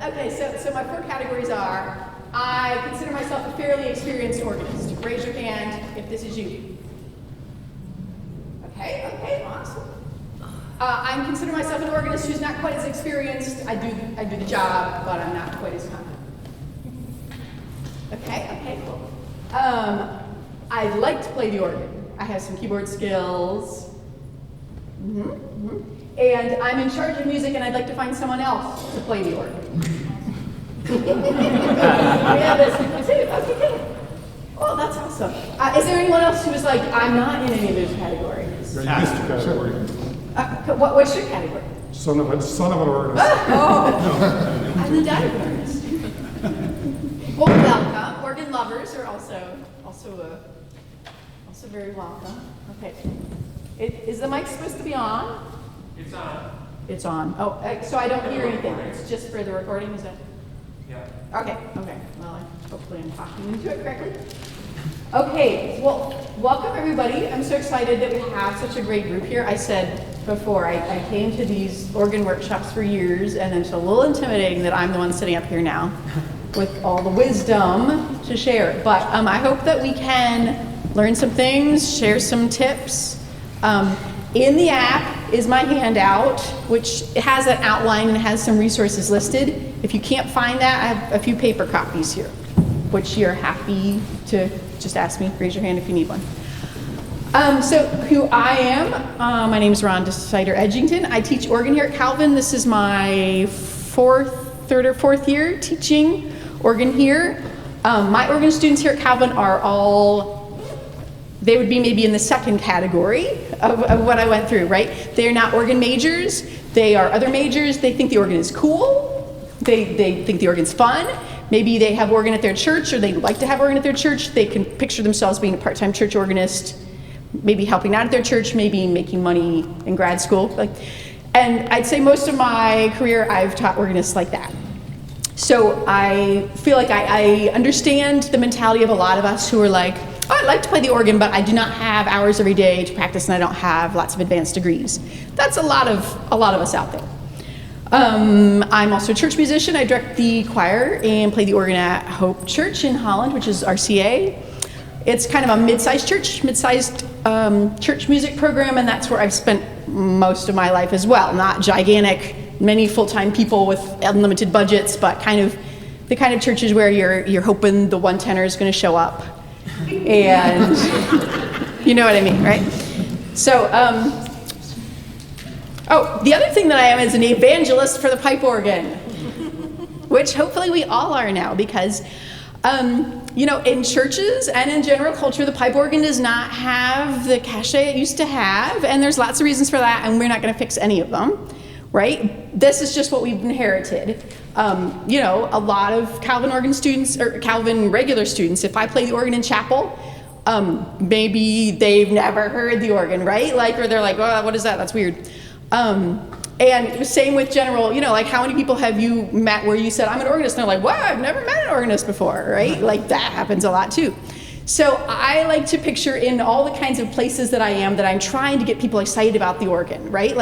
Okay, so my 4 categories are, I consider myself a fairly experienced organist. Raise your hand if this is you. Okay, awesome. I consider myself an organist who's not quite as experienced. I do the job, but I'm not quite as competent. Okay, cool. I like to play the organ. I have some keyboard skills. And I'm in charge of music, and I'd like to find someone else to play the organ. Yeah, that's okay. Oh, that's awesome. Is there anyone else who is like, I'm not in any of those categories? You missed a category. What's your category? Son of an organist. Oh, I'm the dad of an organist. Well, welcome. Organ lovers are also very welcome. Okay. Is the mic supposed to be on? It's on. It's on. Oh, so I don't hear anything. It's just for the recording, is that? Yeah. Okay. Well, hopefully I'm talking into it correctly. Okay, well, welcome everybody. I'm so excited that we have such a great group here. I said before, I came to these organ workshops for years, and it's a little intimidating that I'm the one sitting up here now with all the wisdom to share. But I hope that we can learn some things, share some tips. In the app is my handout, which has an outline and has some resources listed. If you can't find that, I have a few paper copies here, which you're happy to just ask me, raise your hand if you need one. So who I am, my name is Rhonda Edgington. I teach organ here at Calvin. This is my third or fourth year teaching organ here. My organ students here at Calvin are all, they would be maybe in the second category of what I went through, right? They're not organ majors, they are other majors. They think the organ is cool, they think the organ's fun. Maybe they have organ at their church, or they like to have organ at their church. They can picture themselves being a part-time church organist, maybe helping out at their church, maybe making money in grad school. And I'd say most of my career I've taught organists like that. So I feel like I understand the mentality of a lot of us who are like, oh, I'd like to play the organ, but I do not have hours every day to practice, and I don't have lots of advanced degrees. That's a lot of us out there. I'm also a church musician. I direct the choir and play the organ at Hope Church in Holland, which is RCA. It's kind of a mid-sized church music program, and that's where I've spent most of my life as well. Not gigantic, many full-time people with unlimited budgets, but kind of the kind of churches where you're hoping the one tenor is going to show up, and you know what I mean, right? So. Oh, the other thing that I am is an evangelist for the pipe organ, which hopefully we all are now, because, in churches and in general culture, the pipe organ does not have the cachet it used to have, and there's lots of reasons for that, and we're not going to fix any of them, right? This is just what we've inherited. A lot of Calvin organ students, or Calvin regular students, if I play the organ in chapel, maybe they've never heard the organ, right? Or they're like, oh, what is that? That's weird. And same with general, how many people have you met where you said, I'm an organist, and they're like, wow, I've never met an organist before, right? That happens a lot too. So I like to picture in all the kinds of places that I'm trying to get people excited about the organ, right?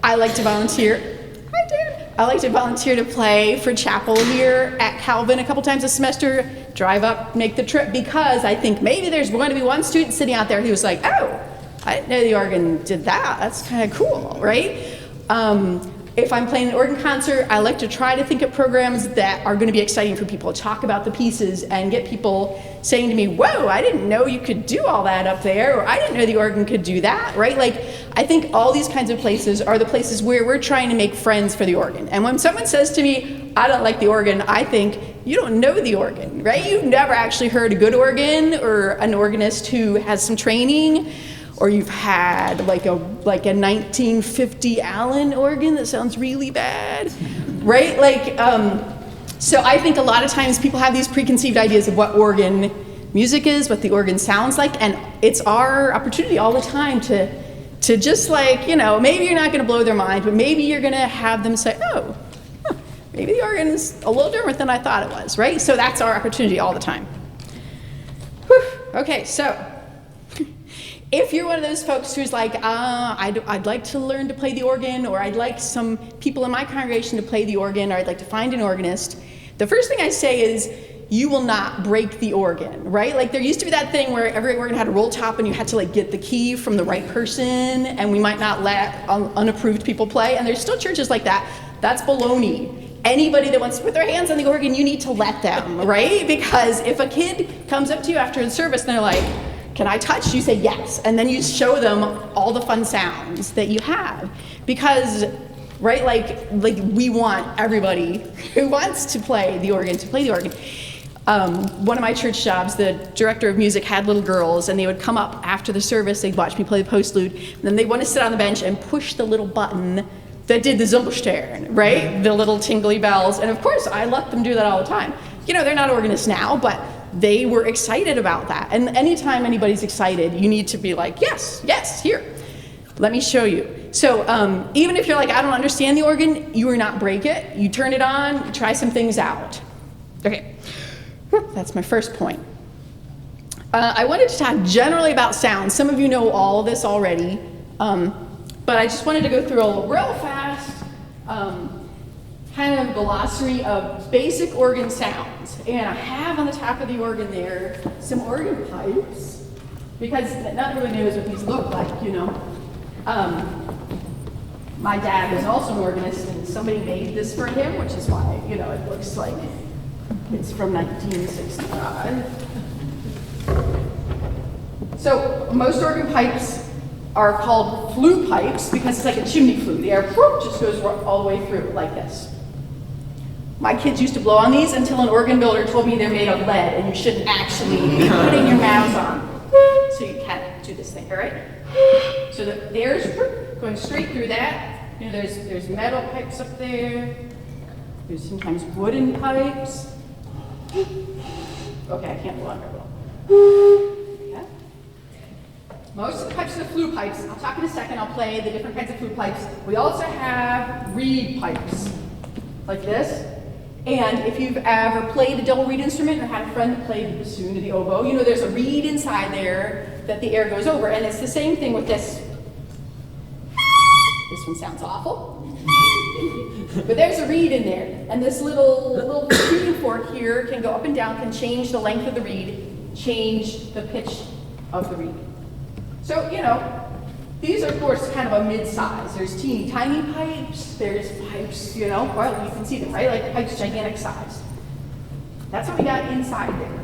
I like to volunteer. Hi, Dan. I like to volunteer to play for chapel here at Calvin a couple times a semester, drive up, make the trip, because I think maybe there's going to be one student sitting out there who's like, oh, I didn't know the organ did that. That's kind of cool, right? If I'm playing an organ concert, I like to try to think of programs that are going to be exciting for people, talk about the pieces, and get people saying to me, whoa, I didn't know you could do all that up there, or I didn't know the organ could do that, right? I think all these kinds of places are the places where we're trying to make friends for the organ. And when someone says to me, I don't like the organ, I think, you don't know the organ, right? You've never actually heard a good organ, or an organist who has some training, or you've had a 1950 Allen organ that sounds really bad, right? So I think a lot of times people have these preconceived ideas of what organ music is, what the organ sounds like, and it's our opportunity all the time to just maybe you're not gonna blow their mind, but maybe you're gonna have them say, oh, maybe the organ is a little different than I thought it was, right? So that's our opportunity all the time. Whew. Okay, so If you're one of those folks who's like, I'd like to learn to play the organ, or I'd like some people in my congregation to play the organ, or I'd like to find an organist, the first thing I say is, you will not break the organ, right? Like there used to be that thing where every organ had a roll top and you had to like get the key from the right person, and we might not let unapproved people play, and there's still churches like that. That's baloney. Anybody that wants to put their hands on the organ, you need to let them, right? Because if a kid comes up to you after the service and they're like, can I touch? You say yes, and then you show them all the fun sounds that you have. Because, right, like we want everybody who wants to play the organ to play the organ. One of my church jobs, the director of music had little girls, and they would come up after the service, they'd watch me play the postlude, and then they'd want to sit on the bench and push the little button that did the Zumbuchstern, right? The little tingly bells, and of course I let them do that all the time. You know, they're not organists now, but they were excited about that. And anytime anybody's excited, you need to be like, yes, yes, here, let me show you. So even if you're like, I don't understand the organ, you will not break it. You turn it on, you try some things out. Okay, that's my first point. I wanted to talk generally about sound. Some of you know all of this already, but I just wanted to go through a real fast kind of glossary of basic organ sounds. And I have on the top of the organ there some organ pipes, because not everyone knows what these look like, you know. My dad was also an organist, and somebody made this for him, which is why, you know, it looks like it's from 1965. So most organ pipes are called flue pipes because it's like a chimney flue. The air just goes all the way through like this. My kids used to blow on these until an organ builder told me they're made of lead and you shouldn't actually be putting your mouths on. So you can't do this thing, all right? So the air's going straight through that. You know, there's metal pipes up there. There's sometimes wooden pipes. Okay, I can't blow on very well. Yeah. Most of the pipes are flue pipes. I'll talk in a second. I'll play the different kinds of flue pipes. We also have reed pipes, like this. And if you've ever played a double reed instrument or had a friend that played the bassoon or the oboe, you know there's a reed inside there that the air goes over. And it's the same thing with this. This one sounds awful. But there's a reed in there. And this little tuning fork here can go up and down, can change the length of the reed, change the pitch of the reed. So, you know, these are, of course, kind of a mid-size. There's teeny tiny pipes. There's pipes, you know, well, you can see them, right? Like pipes gigantic size. That's what we got inside there.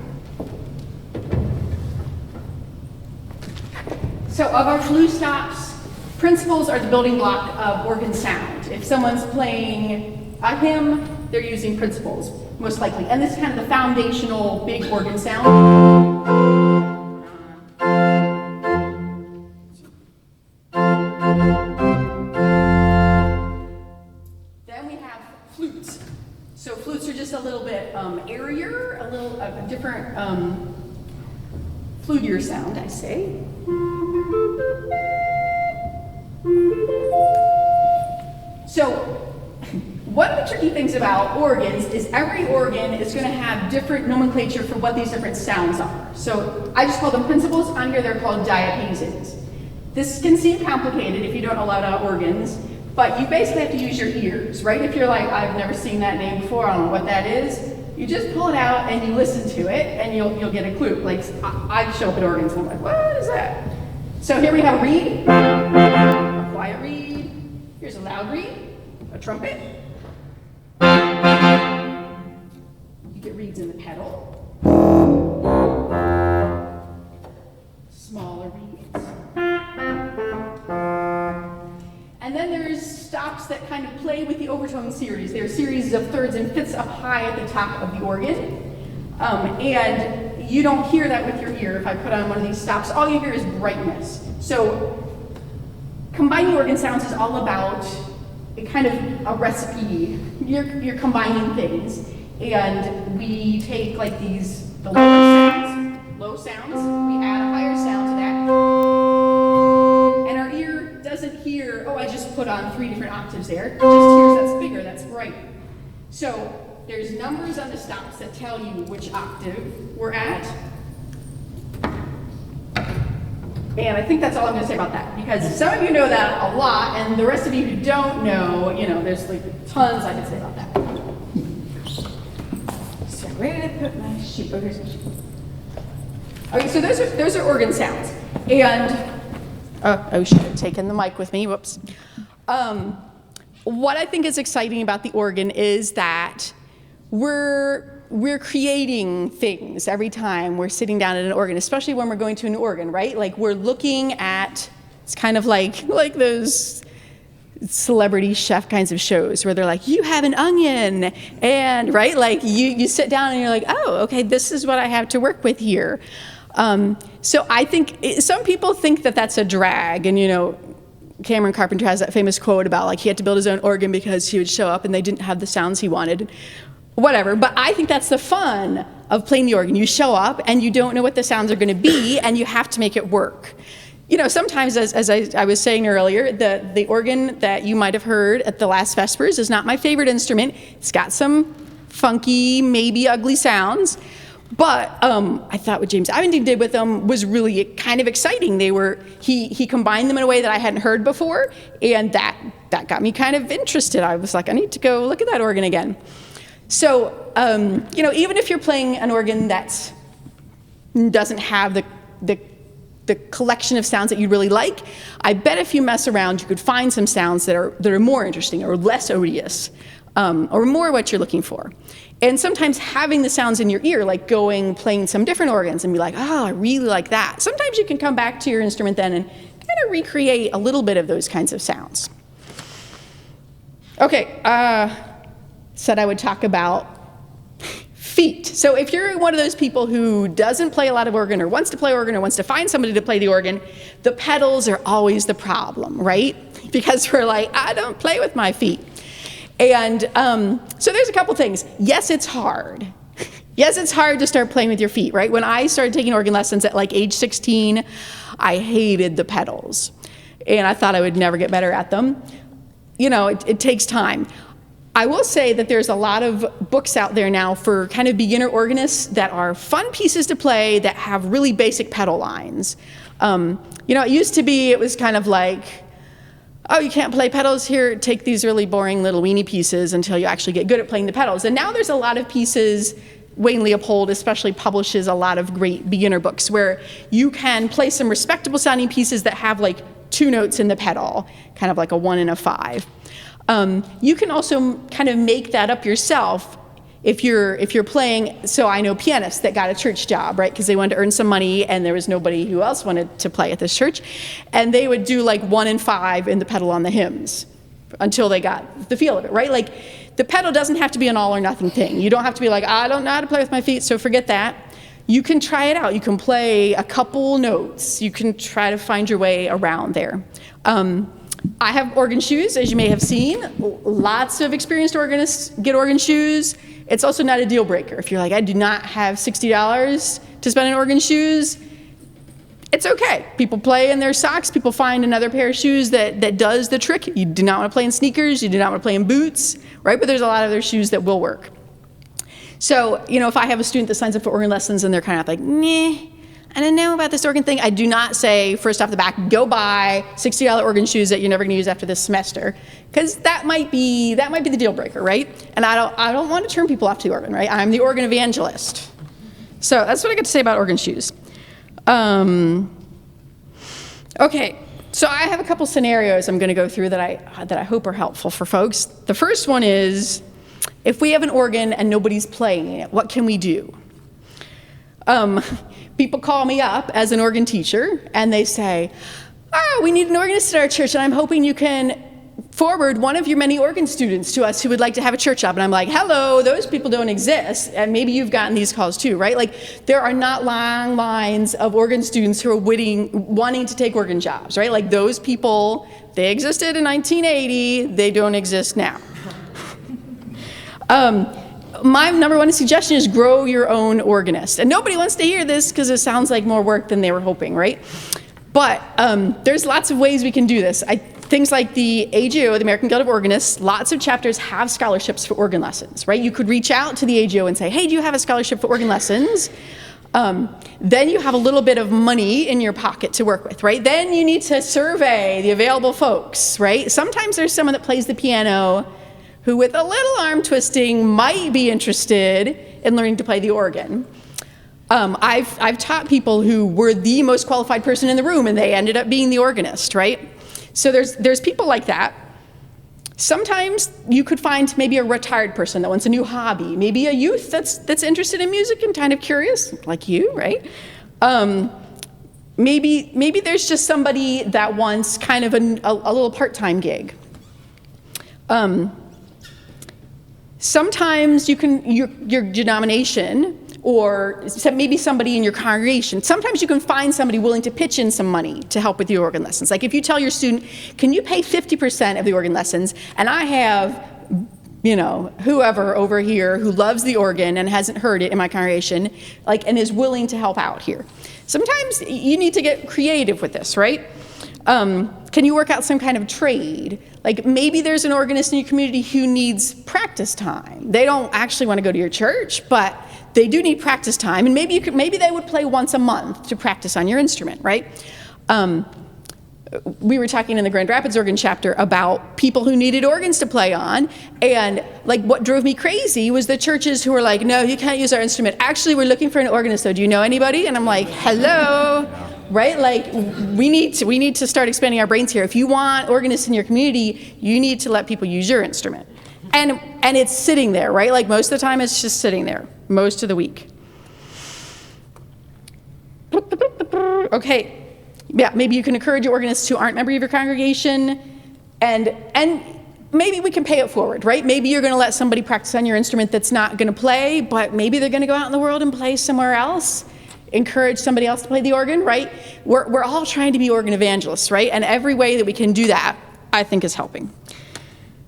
So of our flue stops, principles are the building block of organ sound. If someone's playing a hymn, they're using principles, most likely. And this is kind of the foundational big organ sound. A little bit airier, a different flutier sound, I say. So, one of the tricky things about organs is every organ is going to have different nomenclature for what these different sounds are. So, I just call them principles. On here, they're called diapasons. This can seem complicated if you don't know a lot about organs. But you basically have to use your ears, right? If you're like, I've never seen that name before, I don't know what that is, you just pull it out and you listen to it and you'll get a clue. Like, I show up at organs and I'm like, what is that? So here we have a reed, a quiet reed, here's a loud reed, a trumpet. You get reeds in the pedal. Smaller reeds. And then there's stops that kind of play with the overtone series. There are series of thirds and fifths up high at the top of the organ. And you don't hear that with your ear. If I put on one of these stops, all you hear is brightness. So combining organ sounds is all about a kind of a recipe. You're combining things. And we take like the low sounds, we add a higher sound to that. And our ear doesn't hear, oh, I just put on 3 different octaves there. It just hears that's bigger, that's bright. So there's numbers on the stops that tell you which octave we're at. And I think that's all I'm going to say about that, because some of you know that a lot, and the rest of you who don't know, there's like tons I can say about that. So I'm ready to put my sheet. Oh, here's my sheet. Okay, so those are organ sounds. And, I should have taken the mic with me, whoops. What I think is exciting about the organ is that we're creating things every time we're sitting down at an organ, especially when we're going to an organ, right? Like we're looking at, it's kind of like those celebrity chef kinds of shows where they're like, you have an onion, and right, like you sit down and you're like, oh, okay, this is what I have to work with here. So I think some people think that that's a drag, and Cameron Carpenter has that famous quote about like he had to build his own organ because he would show up and they didn't have the sounds he wanted. Whatever, but I think that's the fun of playing the organ. You show up and you don't know what the sounds are going to be, and you have to make it work. Sometimes, as I was saying earlier, the organ that you might have heard at the last Vespers is not my favorite instrument. It's got some funky, maybe ugly sounds, but I thought what James Abingdon did with them was really kind of exciting. He combined them in a way that I hadn't heard before, and that got me kind of interested. I was like, I need to go look at that organ again. So, even if you're playing an organ that doesn't have the collection of sounds that you really like, I bet if you mess around, you could find some sounds that are more interesting or less odious, or more what you're looking for. And sometimes having the sounds in your ear, like playing some different organs and be like, oh, I really like that. Sometimes you can come back to your instrument then and kind of recreate a little bit of those kinds of sounds. Okay, said I would talk about feet. So if you're one of those people who doesn't play a lot of organ or wants to play organ or wants to find somebody to play the organ, the pedals are always the problem, right? Because we're like, I don't play with my feet. And so there's a couple things. Yes, it's hard. Yes, it's hard to start playing with your feet, right? When I started taking organ lessons at like age 16, I hated the pedals. And I thought I would never get better at them. It takes time. I will say that there's a lot of books out there now for kind of beginner organists that are fun pieces to play that have really basic pedal lines. It used to be, it was kind of like, oh, you can't play pedals here, take these really boring little weenie pieces until you actually get good at playing the pedals. And now there's a lot of pieces, Wayne Leopold especially publishes a lot of great beginner books where you can play some respectable sounding pieces that have like 2 notes in the pedal, kind of like a 1 and a 5. You can also kind of make that up yourself if you're playing. So I know pianists that got a church job, right? Because they wanted to earn some money and there was nobody who else wanted to play at this church. And they would do like 1 and 5 in the pedal on the hymns until they got the feel of it, right? Like the pedal doesn't have to be an all or nothing thing. You don't have to be like, I don't know how to play with my feet, so forget that. You can try it out. You can play a couple notes. You can try to find your way around there. I have organ shoes, as you may have seen. Lots of experienced organists get organ shoes. It's also not a deal breaker. If you're like, I do not have $60 to spend on organ shoes, it's okay. People play in their socks. People find another pair of shoes that does the trick. You do not want to play in sneakers. You do not want to play in boots, right? But there's a lot of other shoes that will work. So, if I have a student that signs up for organ lessons and they're kind of like, nah, I don't know about this organ thing, I do not say, first off the bat, go buy $60 organ shoes that you're never going to use after this semester, because that might be the deal breaker, right? And I don't want to turn people off to the organ, right? I'm the organ evangelist. So that's what I get to say about organ shoes. Okay, so I have a couple scenarios I'm going to go through that I hope are helpful for folks. The first one is, if we have an organ and nobody's playing it, what can we do? People call me up as an organ teacher and they say, oh, we need an organist at our church and I'm hoping you can forward one of your many organ students to us who would like to have a church job. And I'm like, hello, those people don't exist. And maybe you've gotten these calls too, right? Like there are not long lines of organ students who are wanting to take organ jobs, right? Like those people, they existed in 1980, they don't exist now. My number one suggestion is grow your own organist. And nobody wants to hear this because it sounds like more work than they were hoping, right? But there's lots of ways we can do this. Things like the AGO, the American Guild of Organists, lots of chapters have scholarships for organ lessons, right? You could reach out to the AGO and say, hey, do you have a scholarship for organ lessons? Then you have a little bit of money in your pocket to work with, right? Then you need to survey the available folks, right? Sometimes there's someone that plays the piano who, with a little arm twisting, might be interested in learning to play the organ. I've taught people who were the most qualified person in the room, and they ended up being the organist, right? So there's people like that. Sometimes you could find maybe a retired person that wants a new hobby, maybe a youth that's interested in music and kind of curious, like you, right? Maybe there's just somebody that wants kind of a little part-time gig. Sometimes your denomination, or maybe somebody in your congregation, sometimes you can find somebody willing to pitch in some money to help with the organ lessons. Like if you tell your student, can you pay 50% of the organ lessons, and I have, whoever over here who loves the organ and hasn't heard it in my congregation, and is willing to help out here. Sometimes you need to get creative with this, right? Can you work out some kind of trade? Like maybe there's an organist in your community who needs practice time. They don't actually want to go to your church, but they do need practice time, and maybe they would play once a month to practice on your instrument, right? We were talking in the Grand Rapids organ chapter about people who needed organs to play on, and what drove me crazy was the churches who were like, no, you can't use our instrument. Actually, we're looking for an organist, though. Do you know anybody? And I'm like, hello, right? We need to start expanding our brains here. If you want organists in your community, you need to let people use your instrument. And it's sitting there, right? Most of the time it's just sitting there, most of the week. Okay, yeah, maybe you can encourage organists who aren't members of your congregation, and maybe we can pay it forward, right? Maybe you're gonna let somebody practice on your instrument that's not gonna play, but maybe they're gonna go out in the world and play somewhere else. Encourage somebody else to play the organ, right? We're all trying to be organ evangelists, right? And every way that we can do that, I think, is helping.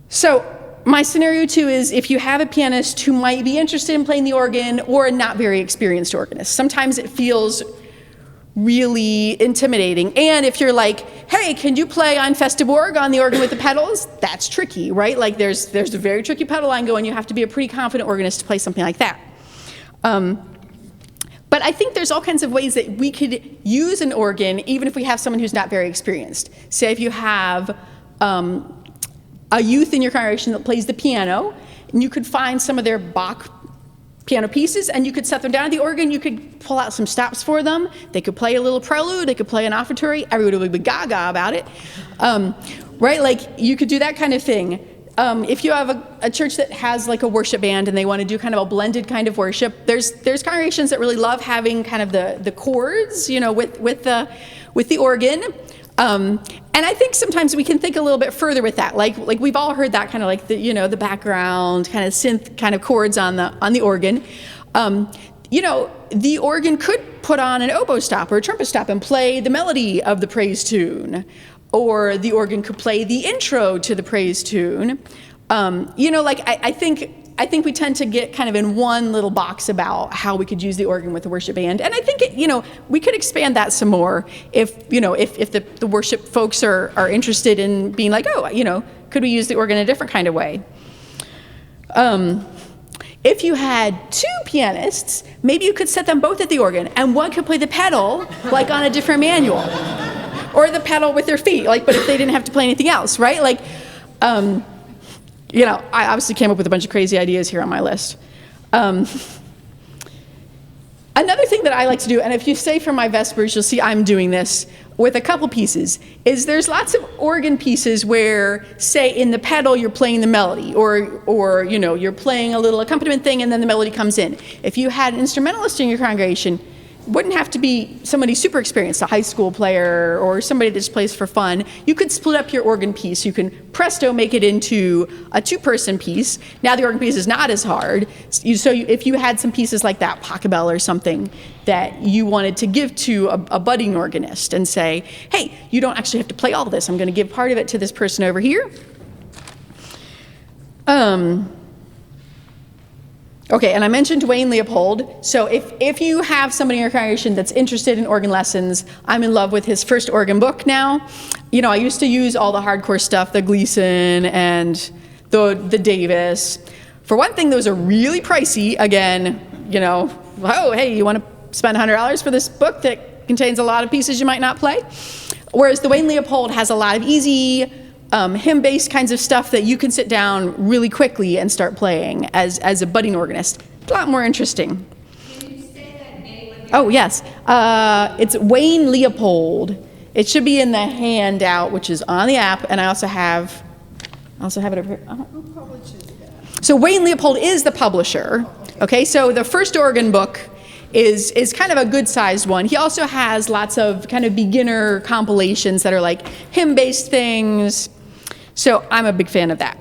So, my scenario 2 is if you have a pianist who might be interested in playing the organ or a not very experienced organist. Sometimes it feels really intimidating. And if you're like, hey, can you play on Festiborg on the organ with the pedals? That's tricky, right? There's a very tricky pedal line going. You have to be a pretty confident organist to play something like that. But I think there's all kinds of ways that we could use an organ even if we have someone who's not very experienced. Say if you have a youth in your congregation that plays the piano, and you could find some of their Bach piano pieces, and you could set them down at the organ, you could pull out some stops for them, they could play a little prelude, they could play an offertory, everybody would be gaga about it, right? You could do that kind of thing. If you have a church that has a worship band and they want to do kind of a blended kind of worship, there's congregations that really love having kind of the chords, with the organ. And I think sometimes we can think a little bit further with that. Like we've all heard that kind of the background kind of synth kind of chords on the organ. The organ could put on an oboe stop or a trumpet stop and play the melody of the praise tune, or the organ could play the intro to the praise tune. I think we tend to get kind of in one little box about how we could use the organ with the worship band, and I think we could expand that some more if the worship folks are interested in being like, could we use the organ in a different kind of way? If you had 2 pianists, maybe you could set them both at the organ, and one could play the pedal on a different manual, or the pedal with their feet, but if they didn't have to play anything else, right? I obviously came up with a bunch of crazy ideas here on my list. Another thing that I like to do, and if you stay for my Vespers, you'll see I'm doing this with a couple pieces, is there's lots of organ pieces where, say, in the pedal you're playing the melody, or you're playing a little accompaniment thing and then the melody comes in. If you had an instrumentalist in your congregation, wouldn't have to be somebody super experienced, a high school player or somebody that just plays for fun. You could split up your organ piece. You can presto make it into a 2-person piece. Now the organ piece is not as hard. So if you had some pieces like that, Pachelbel or something, that you wanted to give to a budding organist and say, hey, you don't actually have to play all this. I'm going to give part of it to this person over here. Okay, and I mentioned Wayne Leopold. So if you have somebody in your congregation that's interested in organ lessons, I'm in love with his first organ book now. I used to use all the hardcore stuff, the Gleason and the Davis. For one thing, those are really pricey. Again, oh, hey, you want to spend $100 for this book that contains a lot of pieces you might not play. Whereas the Wayne Leopold has a lot of easy, hymn-based kinds of stuff that you can sit down really quickly and start playing as a budding organist. It's a lot more interesting. Can you say that name again? Oh, yes. It's Wayne Leopold. It should be in the handout, which is on the app, and I also have it over here. Who publishes that? So Wayne Leopold is the publisher. Okay, so the first organ book is kind of a good-sized one. He also has lots of kind of beginner compilations that are like hymn-based things. So I'm a big fan of that.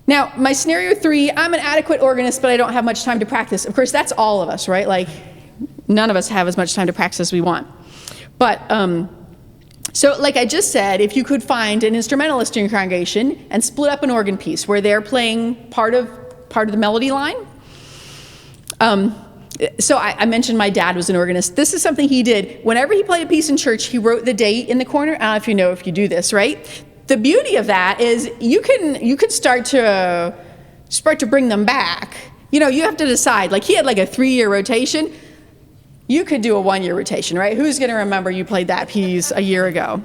Now, my scenario 3, I'm an adequate organist, but I don't have much time to practice. Of course, that's all of us, right? Like, none of us have as much time to practice as we want. But, so like I just said, if you could find an instrumentalist in your congregation and split up an organ piece where they're playing part of the melody line. So I mentioned my dad was an organist. This is something he did. Whenever he played a piece in church, he wrote the date in the corner. I don't know if you do this, right? The beauty of that is you could start to bring them back. You know, you have to decide. Like, he had like a 3-year rotation. You could do a 1-year rotation, right? Who's going to remember you played that piece a year ago?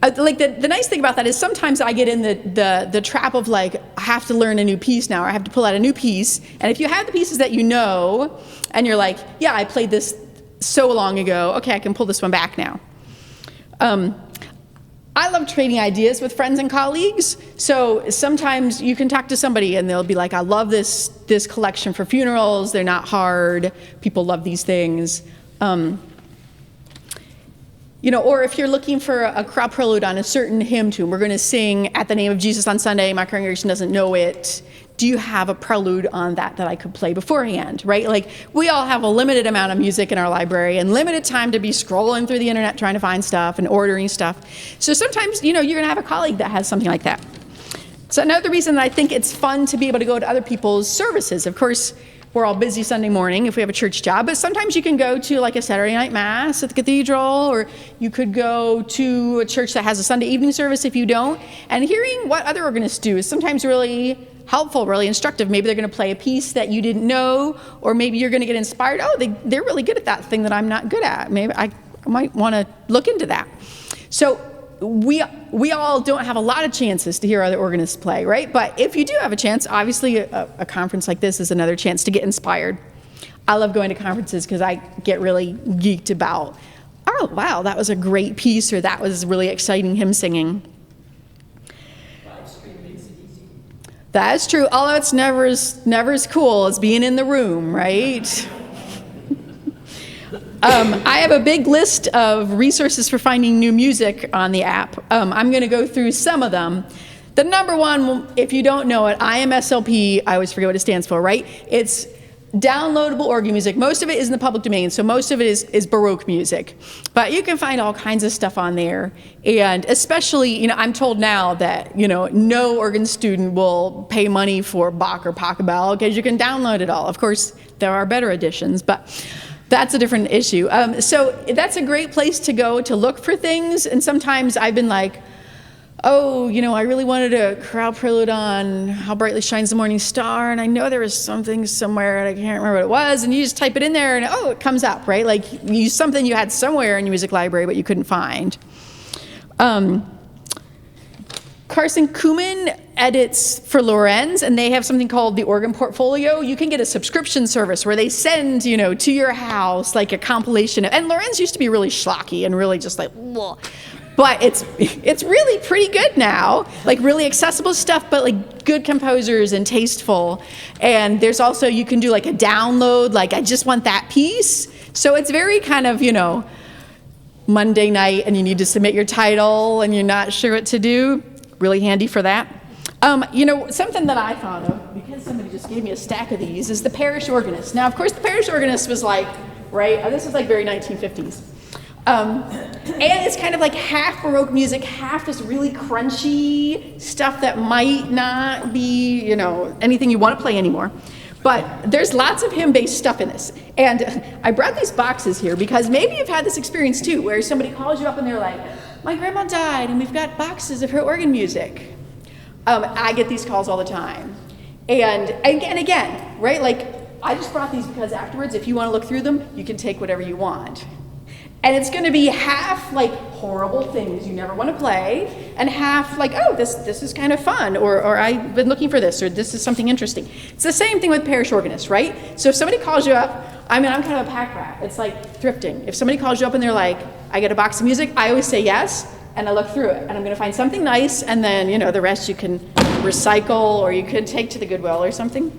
Like the nice thing about that is sometimes I get in the trap of like, I have to learn a new piece now, or I have to pull out a new piece. And if you have the pieces that you know, and you're like, yeah, I played this so long ago, okay, I can pull this one back now. I love trading ideas with friends and colleagues. So sometimes you can talk to somebody and they'll be like, I love this collection for funerals. They're not hard. People love these things. You know, or if you're looking for a chorale prelude on a certain hymn tune, we're going to sing At the Name of Jesus on Sunday, my congregation doesn't know it. Do you have a prelude on that I could play beforehand, right? Like, we all have a limited amount of music in our library and limited time to be scrolling through the internet trying to find stuff and ordering stuff. So sometimes, you know, you're going to have a colleague that has something like that. So another reason that I think it's fun to be able to go to other people's services, of course, we're all busy Sunday morning if we have a church job, but sometimes you can go to like a Saturday night mass at the cathedral, or you could go to a church that has a Sunday evening service if you don't. And hearing what other organists do is sometimes really helpful, really instructive. Maybe they're going to play a piece that you didn't know, or maybe you're going to get inspired. Oh, they're really good at that thing that I'm not good at. Maybe I might want to look into that. So we all don't have a lot of chances to hear other organists play, right? But if you do have a chance, obviously a conference like this is another chance to get inspired. I love going to conferences because I get really geeked about, oh, wow, that was a great piece, or that was really exciting hymn singing. That's true, although it's never as cool as being in the room, right? I have a big list of resources for finding new music on the app. I'm going to go through some of them. The number one, if you don't know it, IMSLP, I always forget what it stands for, right? It's downloadable organ music. Most of it is in the public domain, so most of it is Baroque music. But you can find all kinds of stuff on there. And especially, you know, I'm told now that, you know, no organ student will pay money for Bach or Pachelbel because you can download it all. Of course, there are better editions, but that's a different issue. So that's a great place to go to look for things. And sometimes I've been like, oh, you know, I really wanted a chorale prelude on How Brightly Shines the Morning Star, and I know there was something somewhere, and I can't remember what it was, and you just type it in there, and oh, it comes up, right? Like, something you had somewhere in your music library, but you couldn't find. Carson Kuhlman edits for Lorenz, and they have something called the Organ Portfolio. You can get a subscription service where they send, you know, to your house, like a compilation. And Lorenz used to be really schlocky and really just like, whoa. But it's really pretty good now, like really accessible stuff, but like good composers and tasteful. And there's also, you can do like a download, like I just want that piece. So it's very kind of, you know, Monday night and you need to submit your title and you're not sure what to do. Really handy for that. You know, something that I thought of, because somebody just gave me a stack of these, is the parish organist. Now, of course, the parish organist was like, right, this is like very 1950s. And it's kind of like half Baroque music, half this really crunchy stuff that might not be, you know, anything you want to play anymore. But there's lots of hymn-based stuff in this. And I brought these boxes here because maybe you've had this experience too, where somebody calls you up and they're like, my grandma died and we've got boxes of her organ music. I get these calls all the time. And again, right, like I just brought these because afterwards, if you want to look through them, you can take whatever you want. And it's going to be half like horrible things you never want to play, and half like, oh, this is kind of fun, or I've been looking for this, or this is something interesting. It's the same thing with parish organists, right? So if somebody calls you up, I'm kind of a pack rat. It's like thrifting. If somebody calls you up and they're like, I get a box of music, I always say yes, and I look through it, and I'm going to find something nice, and then, the rest you can recycle, or you could take to the Goodwill or something.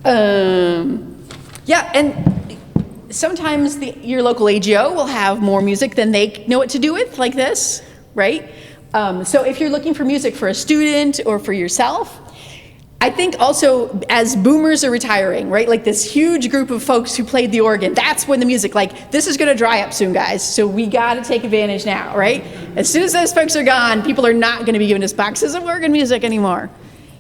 Yeah, and sometimes your local AGO will have more music than they know what to do with, like this, right? So if you're looking for music for a student or for yourself, I think also as boomers are retiring, right? Like this huge group of folks who played the organ, that's when the music, like, this is gonna dry up soon, guys. So we gotta take advantage now, right? As soon as those folks are gone, people are not gonna be giving us boxes of organ music anymore.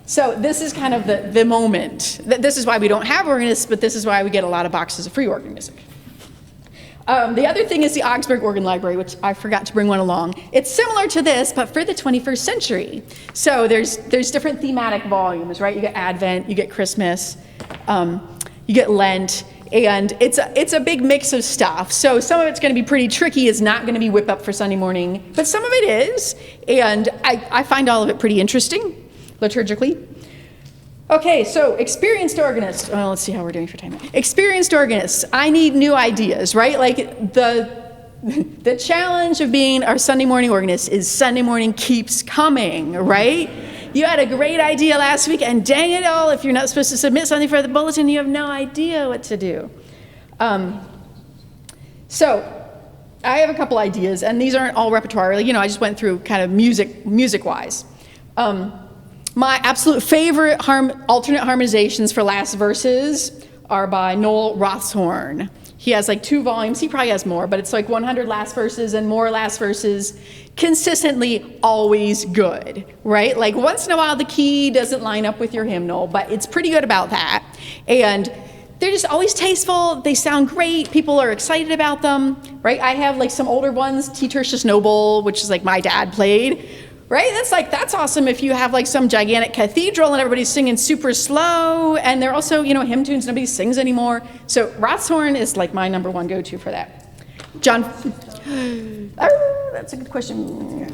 So this is kind of the moment. This is why we don't have organists, but this is why we get a lot of boxes of free organ music. The other thing is the Augsburg Organ Library, which I forgot to bring one along. It's similar to this, but for the 21st century. So there's different thematic volumes, right? You get Advent, you get Christmas, you get Lent, and it's a big mix of stuff. So some of it's going to be pretty tricky. It's not going to be whip up for Sunday morning, but some of it is, and I find all of it pretty interesting liturgically. Okay, so experienced organists. Oh, let's see how we're doing for time. Experienced organists. I need new ideas, right? Like the challenge of being our Sunday morning organist is Sunday morning keeps coming, right? You had a great idea last week, and dang it all, if you're not supposed to submit something for the bulletin, you have no idea what to do. So I have a couple ideas, and these aren't all repertoire. I just went through kind of music-wise. My absolute favorite alternate harmonizations for last verses are by Noel Rothshorn. He has like 2 volumes. He probably has more, but it's like 100 last verses and more last verses. Consistently always good, right? Like once in a while the key doesn't line up with your hymnal, but it's pretty good about that. And they're just always tasteful. They sound great. People are excited about them, right? I have like some older ones, T. Tertius Noble, which is like my dad played. Right? That's awesome if you have like some gigantic cathedral and everybody's singing super slow, and they're also, hymn tunes nobody sings anymore. So Rothshorn is like my number 1 go-to for that. That's a good question.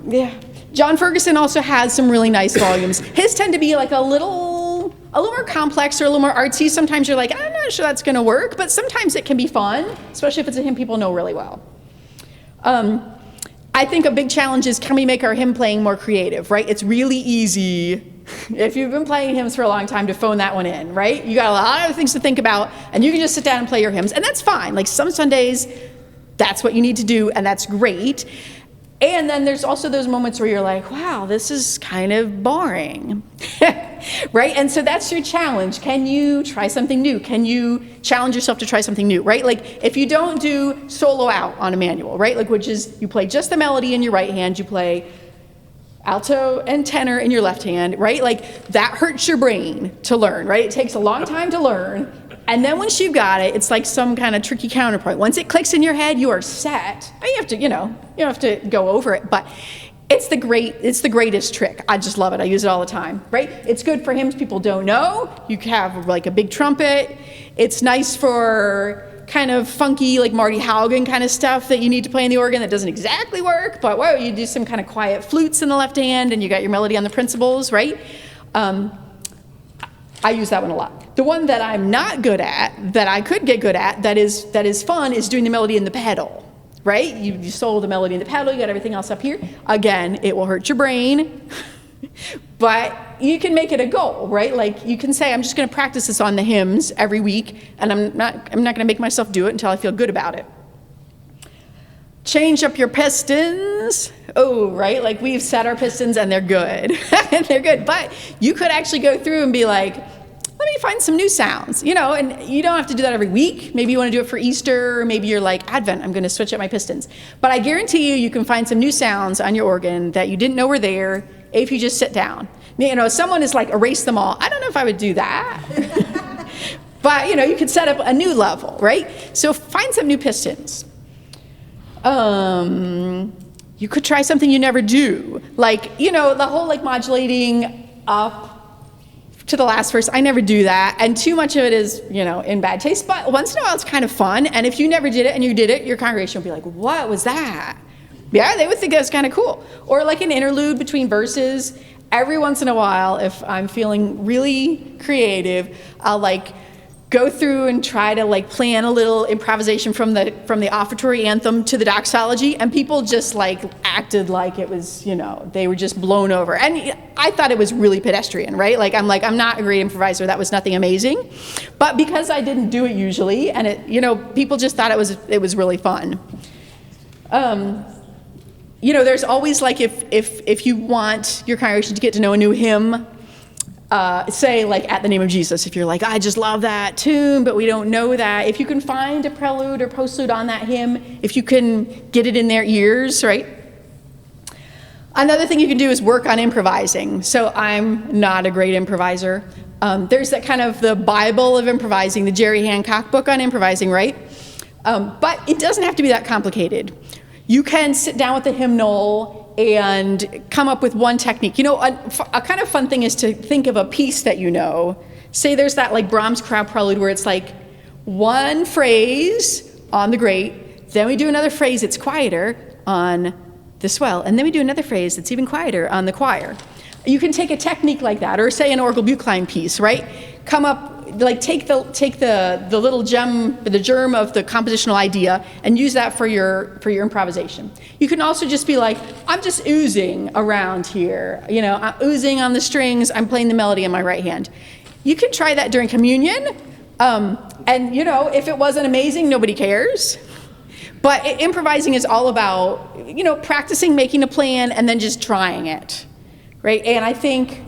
Yeah. John Ferguson also has some really nice volumes. His tend to be like a little more complex or a little more artsy. Sometimes you're like, I'm not sure that's gonna work, but sometimes it can be fun, especially if it's a hymn people know really well. I think a big challenge is, can we make our hymn playing more creative, right? It's really easy, if you've been playing hymns for a long time, to phone that one in, right? You got a lot of things to think about, and you can just sit down and play your hymns, and that's fine. Like some Sundays, that's what you need to do, and that's great. And then there's also those moments where you're like, wow, this is kind of boring, right? And so that's your challenge. Can you try something new? Can you challenge yourself to try something new, right? Like if you don't do solo out on a manual, right? Like which is you play just the melody in your right hand, you play alto and tenor in your left hand, right? Like that hurts your brain to learn, right? It takes a long time to learn. And then once you've got it, it's like some kind of tricky counterpoint. Once it clicks in your head, you are set. You have to, you don't have to go over it, but it's the greatest trick. I just love it. I use it all the time, right? It's good for hymns people don't know. You have like a big trumpet. It's nice for kind of funky, like Marty Haugen kind of stuff that you need to play in the organ that doesn't exactly work, but whoa, you do some kind of quiet flutes in the left hand and you got your melody on the principals, right? I use that one a lot. The one that I'm not good at, that I could get good at, that is fun, is doing the melody in the pedal, right? You solo the melody in the pedal, you got everything else up here. Again, it will hurt your brain, but you can make it a goal, right? Like you can say, I'm just gonna practice this on the hymns every week, and I'm not gonna make myself do it until I feel good about it. Change up your pistons. Oh, right, like we've set our pistons and they're good. They're good, but you could actually go through and be like, let me find some new sounds, and you don't have to do that every week. Maybe you want to do it for Easter, or maybe you're like, Advent, I'm going to switch up my pistons. But I guarantee you can find some new sounds on your organ that you didn't know were there if you just sit down. Someone is like, erase them all. I don't know if I would do that. But, you could set up a new level, right? So find some new pistons. You could try something you never do. Like, the whole like modulating up to the last verse. I never do that, and too much of it is, in bad taste, but once in a while it's kind of fun, and if you never did it and you did it, your congregation will be like, what was that? Yeah, they would think that was kind of cool. Or like an interlude between verses. Every once in a while, if I'm feeling really creative, I'll go through and try to plan a little improvisation from the offertory anthem to the doxology, and people just acted like it was, they were just blown over. And I thought it was really pedestrian, right? I'm not a great improviser. That was nothing amazing. But because I didn't do it usually, and it, people just thought it was really fun. There's always if you want your congregation to get to know a new hymn, say At the Name of Jesus, if you're I just love that tune, but we don't know that. If you can find a prelude or postlude on that hymn, if you can get it in their ears, right? Another thing you can do is work on improvising. So I'm not a great improviser. There's that kind of the Bible of improvising, the Jerry Hancock book on improvising, right? But it doesn't have to be that complicated. You can sit down with the hymnal and come up with one technique. A kind of fun thing is to think of a piece that Say there's that Brahms crowd prelude where it's one phrase on the great, then we do another phrase that's quieter on the swell, and then we do another phrase that's even quieter on the choir. You can take a technique like that, or say an Orgel Buchlein piece, right? Come up, take the little gem, the germ of the compositional idea, and use that for your improvisation. You can also just be I'm just oozing around here. I'm oozing on the strings. I'm playing the melody in my right hand. You can try that during communion, and if it wasn't amazing, nobody cares. But improvising is all about practicing, making a plan, and then just trying it, right? And I think,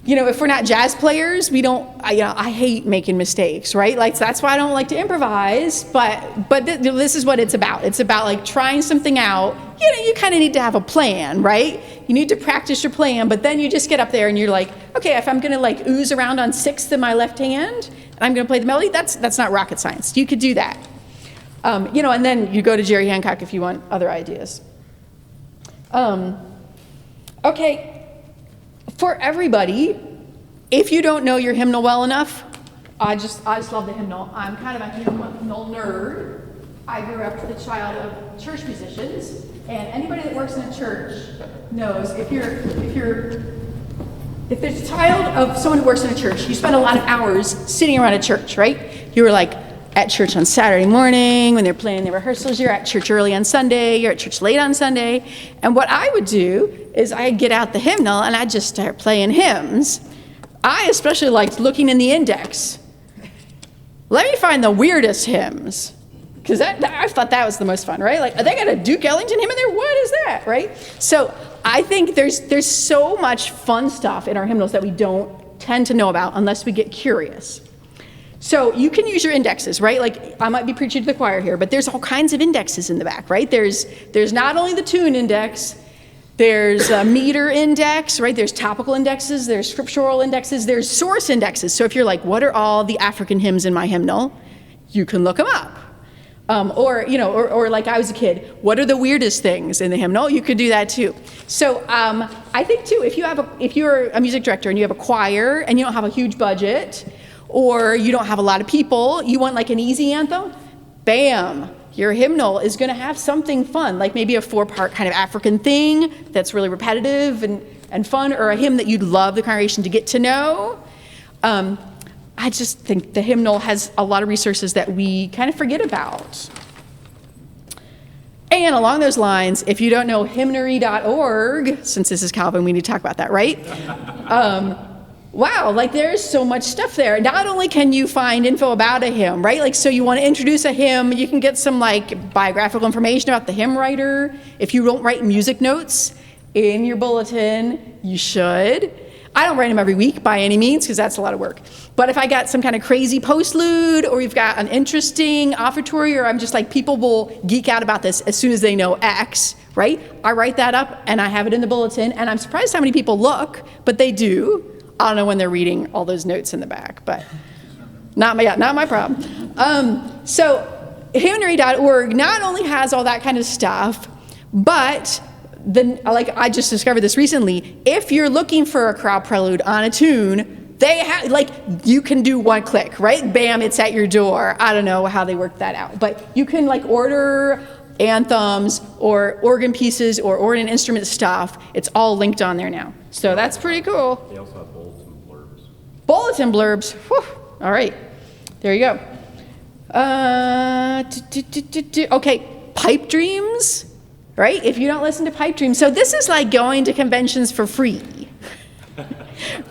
if we're not jazz players, we don't, I hate making mistakes, right? That's why I don't like to improvise, but this is what it's about. It's about trying something out. You kind of need to have a plan, right? You need to practice your plan, but then you just get up there and you're okay, if I'm gonna ooze around on sixth in my left hand, and I'm gonna play the melody, that's not rocket science. You could do that. And then you go to Jerry Hancock if you want other ideas. Okay. For everybody, if you don't know your hymnal well enough, I just love the hymnal. I'm kind of a hymnal nerd. I grew up the child of church musicians, and anybody that works in a church knows if there's a child of someone who works in a church, you spend a lot of hours sitting around a church, right? You were at church on Saturday morning when they're playing the rehearsals, you're at church early on Sunday, you're at church late on Sunday. And what I would do is I'd get out the hymnal and I'd just start playing hymns. I especially liked looking in the index. Let me find the weirdest hymns, because I thought that was the most fun, right? They got a Duke Ellington hymn in there, what is that, right? So I think there's so much fun stuff in our hymnals that we don't tend to know about unless we get curious. So you can use your indexes, right? I might be preaching to the choir here, but there's all kinds of indexes in the back, right? There's not only the tune index, there's a meter index, right? There's topical indexes, there's scriptural indexes, there's source indexes. So if you're what are all the African hymns in my hymnal? You can look them up. Or I was a kid, what are the weirdest things in the hymnal? You could do that too. So I think too, if you're a music director and you have a choir and you don't have a huge budget, or you don't have a lot of people, you want an easy anthem, bam, your hymnal is going to have something fun, maybe a 4-part kind of African thing that's really repetitive and fun, or a hymn that you'd love the congregation to get to know. I just think the hymnal has a lot of resources that we kind of forget about. And along those lines, if you don't know hymnary.org, since this is Calvin, we need to talk about that, right? Wow, there's so much stuff there. Not only can you find info about a hymn, right? So you want to introduce a hymn, you can get some biographical information about the hymn writer. If you don't write music notes in your bulletin, you should. I don't write them every week by any means, because that's a lot of work. But if I got some kind of crazy postlude, or we've got an interesting offertory, or I'm just people will geek out about this as soon as they know X, right? I write that up and I have it in the bulletin, and I'm surprised how many people look, but they do. I don't know when they're reading all those notes in the back, but not my problem. So hymnary.org not only has all that kind of stuff, but I just discovered this recently. If you're looking for a crowd prelude on a tune, They have, like, you can do one click, right? Bam, it's at your door. I don't know how they work that out, but you can like order anthems or organ pieces or organ instrument stuff. It's all linked on there now. So that's pretty cool. They also have bulletin blurbs. Bulletin blurbs. Whew. All right, there you go. Okay, pipe dreams, right? If you don't listen to pipe dreams, so this is like going to conventions for free.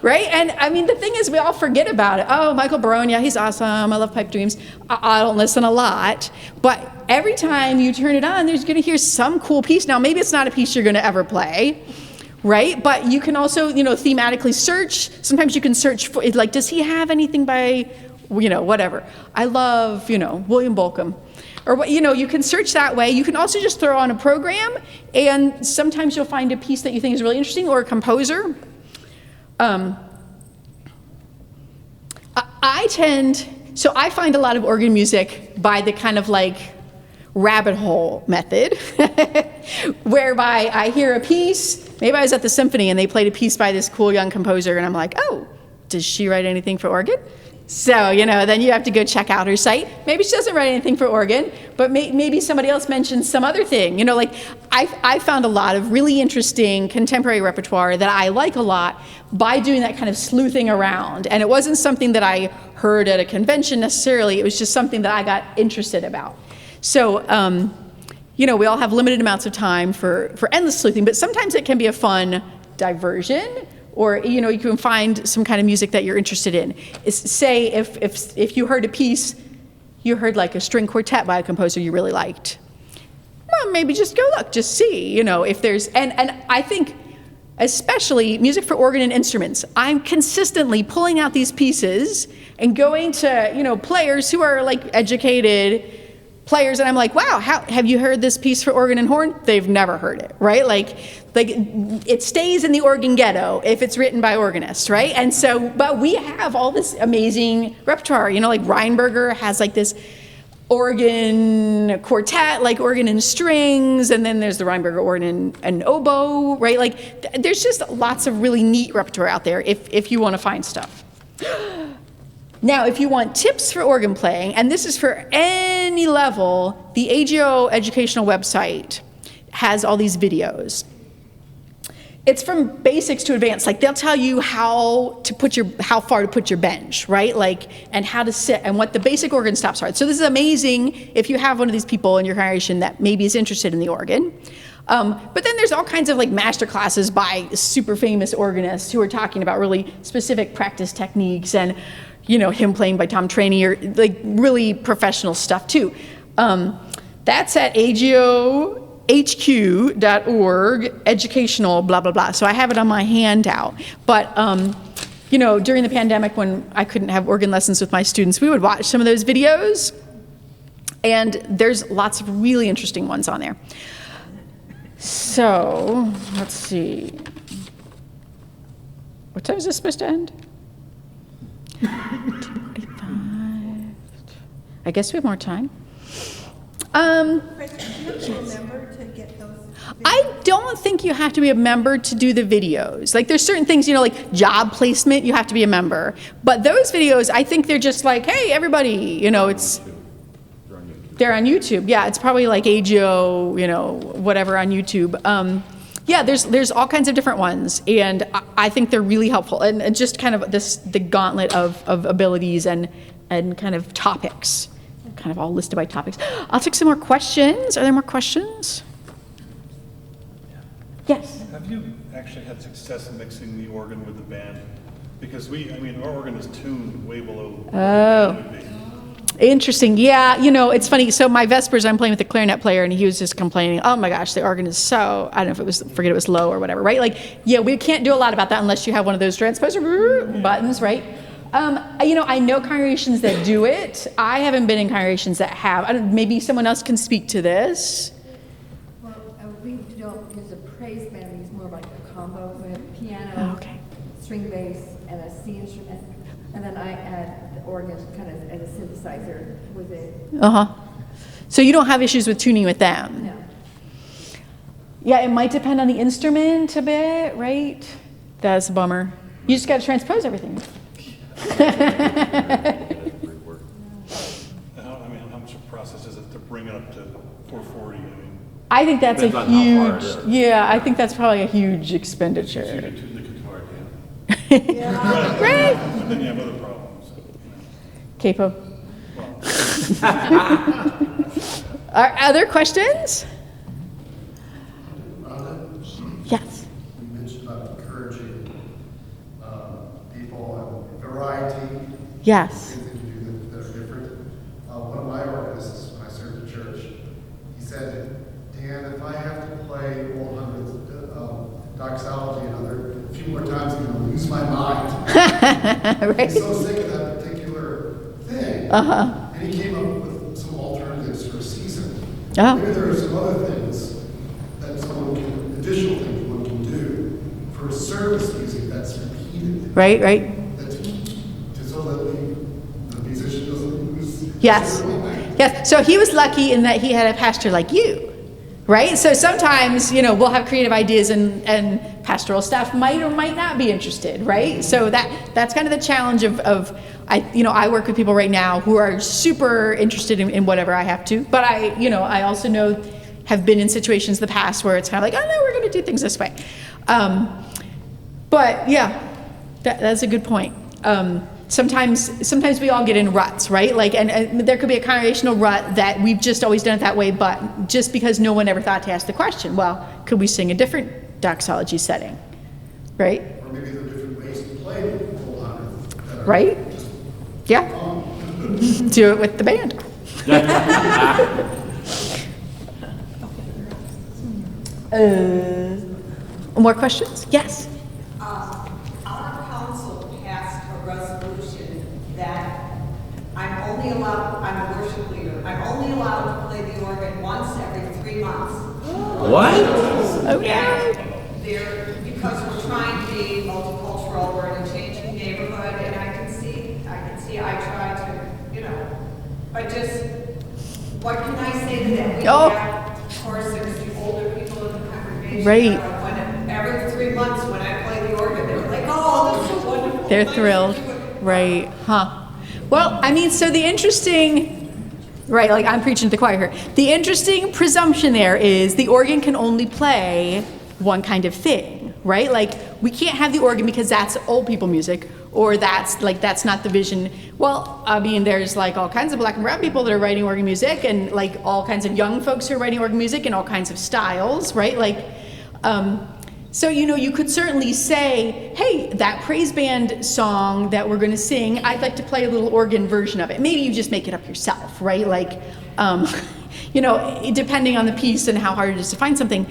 Right? And I mean, the thing is, we all forget about it. Oh, Michael Barone, yeah, he's awesome. I love pipe dreams. I don't listen a lot, but every time you turn it on, there's going to hear some cool piece. Now, maybe it's not a piece you're going to ever play, right? But you can also, thematically search. Sometimes you can search for, like, does he have anything by, whatever. I love, William Bolcom. Or what, you can search that way. You can also just throw on a program, and sometimes you'll find a piece that you think is really interesting, or a composer. I find a lot of organ music by the kind of like rabbit hole method, whereby I hear a piece, maybe I was at the symphony and they played a piece by this cool young composer and I'm like, oh, does she write anything for organ? So, then you have to go check out her site. Maybe she doesn't write anything for organ, but maybe somebody else mentions some other thing. Like I found a lot of really interesting contemporary repertoire that I like a lot by doing that kind of sleuthing around. And it wasn't something that I heard at a convention necessarily. It was just something that I got interested about. So, we all have limited amounts of time for endless sleuthing, but sometimes it can be a fun diversion. Or, you can find some kind of music that you're interested in. Say if you heard a piece, you heard like a string quartet by a composer you really liked. Well, maybe just go look, just see, if there's, and I think especially music for organ and instruments, I'm consistently pulling out these pieces and going to, players who are like educated players, and I'm like, wow, have you heard this piece for organ and horn? They've never heard it, right? Like it stays in the organ ghetto if it's written by organists, right? And so, but we have all this amazing repertoire, like Reinberger has like this organ quartet, like organ and strings, and then there's the Reinberger organ and oboe, right? Like there's just lots of really neat repertoire out there if you want to find stuff. Now, if you want tips for organ playing, and this is for any level, the AGO educational website has all these videos. It's from basics to advanced. Like they'll tell you how far to put your bench, right? Like, and how to sit and what the basic organ stops are. So this is amazing if you have one of these people in your congregation that maybe is interested in the organ. But then there's all kinds of like master classes by super famous organists who are talking about really specific practice techniques and him playing by Tom Traney, or like really professional stuff too. That's at agohq.org, educational, blah, blah, blah. So I have it on my handout. But, during the pandemic when I couldn't have organ lessons with my students, we would watch some of those videos. And there's lots of really interesting ones on there. So, let's see. What time is this supposed to end? 2:45. I guess we have more time. I don't think you have to be a member to do the videos. Like there's certain things, like job placement, you have to be a member. But those videos, I think they're just like, hey, everybody, they're on YouTube. Yeah, it's probably like AGO, whatever on YouTube. Yeah, there's all kinds of different ones, and I think they're really helpful, and just kind of the gauntlet of abilities and kind of topics, kind of all listed by topics. I'll take some more questions. Are there more questions? Yes. Have you actually had success in mixing the organ with the band? Because our organ is tuned way below what the band would be. Interesting. Yeah, it's funny. So my Vespers, I'm playing with a clarinet player, and he was just complaining, oh my gosh, the organ is so, I don't know if it was low or whatever, right? Like, yeah, we can't do a lot about that unless you have one of those transposer buttons, right? I know congregations that do it. I haven't been in congregations that have. Maybe someone else can speak to this. Well, we don't use a praise band. We use more like a combo with piano, string bass, and a C instrument. And then I add the organ kind of as a synthesizer with it. So you don't have issues with tuning with them? No. Yeah, it might depend on the instrument a bit, right? That's a bummer. You just got to transpose everything. How much of a process is it to bring it up to 440? I mean, I think that's Depends a on how far it huge, is. yeah, I think that's probably a huge you expenditure. can tune the guitar down. Right? But then you have other problems. Capo. Well, Are other questions? Rhonda, Yes. you mentioned about encouraging people and variety, Yes. things that you do that are different. One of my organists, when I served at church, he said, Dan, if I have to play old hundreds, doxology another few more times, I'm going to lose my mind. Right. He's so sick of that particular thing. Uh-huh. And he came up with some alternatives for a season. Oh. Maybe there are some other things that someone can, additional things one can do for service music that's repeated. Right, right. That's so that the musician doesn't lose. Yes. Yes. So he was lucky in that he had a pastor like you, right? So sometimes, we'll have creative ideas and pastoral staff might or might not be interested, right? So that's kind of the challenge of I work with people right now who are super interested in whatever I have to, but I also have been in situations in the past where it's kind of like, oh no, we're going to do things this way. But yeah, that's a good point. Sometimes we all get in ruts, right? Like, and there could be a congregational rut that we've just always done it that way, but just because no one ever thought to ask the question, well, could we sing a different doxology setting, right? Or maybe there are different ways to play the whole hundred. that are Right? just Yeah. fun. Do it with the band. More questions? Yes. Our council passed a resolution that I'm a worship leader, I'm only allowed to play the organ once every 3 months. What? Okay. Because we're trying to be multicultural, we're in a changing neighborhood, and I can see, I try to, but just, what can I say to that? We Oh. have, of course, there's the older people in the congregation. Right. Every 3 months when I play the organ, they're like, oh, this is so wonderful. They're Nice thrilled. to do it." Right. Huh. Well, so the interesting, right, like I'm preaching to the choir here. The interesting presumption there is the organ can only play one kind of thing, right? Like we can't have the organ because that's old people music or that's not the vision. Well, there's like all kinds of black and brown people that are writing organ music and like all kinds of young folks who are writing organ music in all kinds of styles, right? Like, so, you could certainly say, hey, that praise band song that we're going to sing, I'd like to play a little organ version of it. Maybe you just make it up yourself, right? Like, depending on the piece and how hard it is to find something.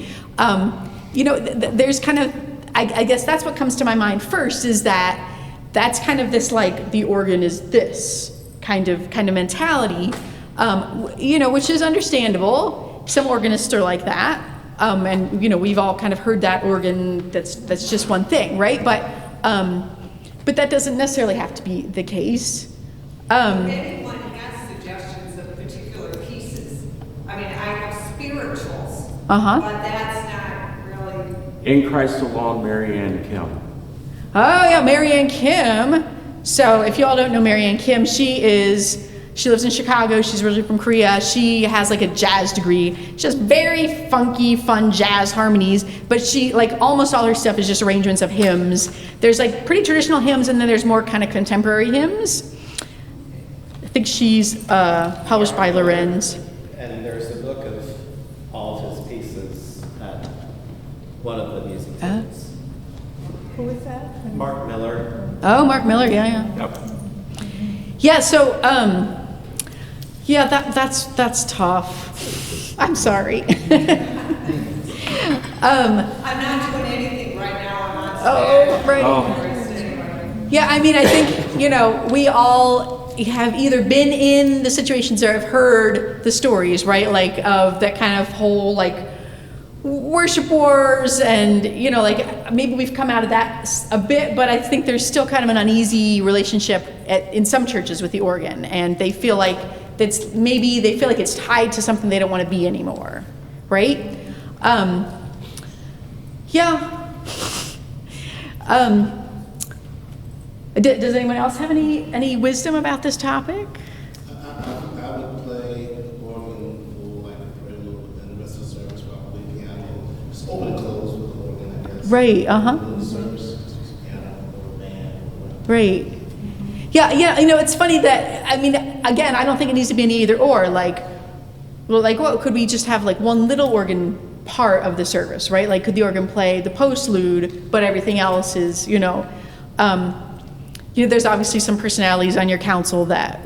There's kind of, I guess that's what comes to my mind first is that's kind of this like the organ is this kind of mentality, which is understandable. Some organists are like that. And we've all kind of heard that organ that's just one thing, right? But that doesn't necessarily have to be the case. If anyone has suggestions of particular pieces, I have spirituals, Uh-huh. but that's not really. In Christ Alone, Mary Ann Kim. Oh yeah, Mary Ann Kim. So if you all don't know Mary Ann Kim, she lives in Chicago. She's originally from Korea. She has like a jazz degree. She has very funky, fun jazz harmonies, but she almost all her stuff is just arrangements of hymns. There's like pretty traditional hymns and then there's more kind of contemporary hymns. I think she's published by Lorenz. And there's a book of all of his pieces at one of the music things. Who is that? Mark Miller. Oh, Mark Miller, yeah. Yep. Yeah, so that's tough. I'm sorry. I'm not doing anything right now, I'm on Oh, stage. right. Oh. Yeah, I think, we all have either been in the situations or have heard the stories, right? Like of that kind of whole worship wars and, maybe we've come out of that a bit, but I think there's still kind of an uneasy relationship in some churches with the organ and they feel like it's tied to something they don't want to be anymore, right? Does anyone else have any wisdom about this topic? I would play organ for like a prelude, and the rest of the service probably piano. Just open and close with the organ, I guess. Right, uh-huh. The service, piano or band or whatever. Right. Yeah, you know, it's funny that, I mean, again, I don't think it needs to be an either or, like, well, like, what, could we just have like one little organ part of the service, right? Like, could the organ play the postlude, but everything else is, there's obviously some personalities on your council that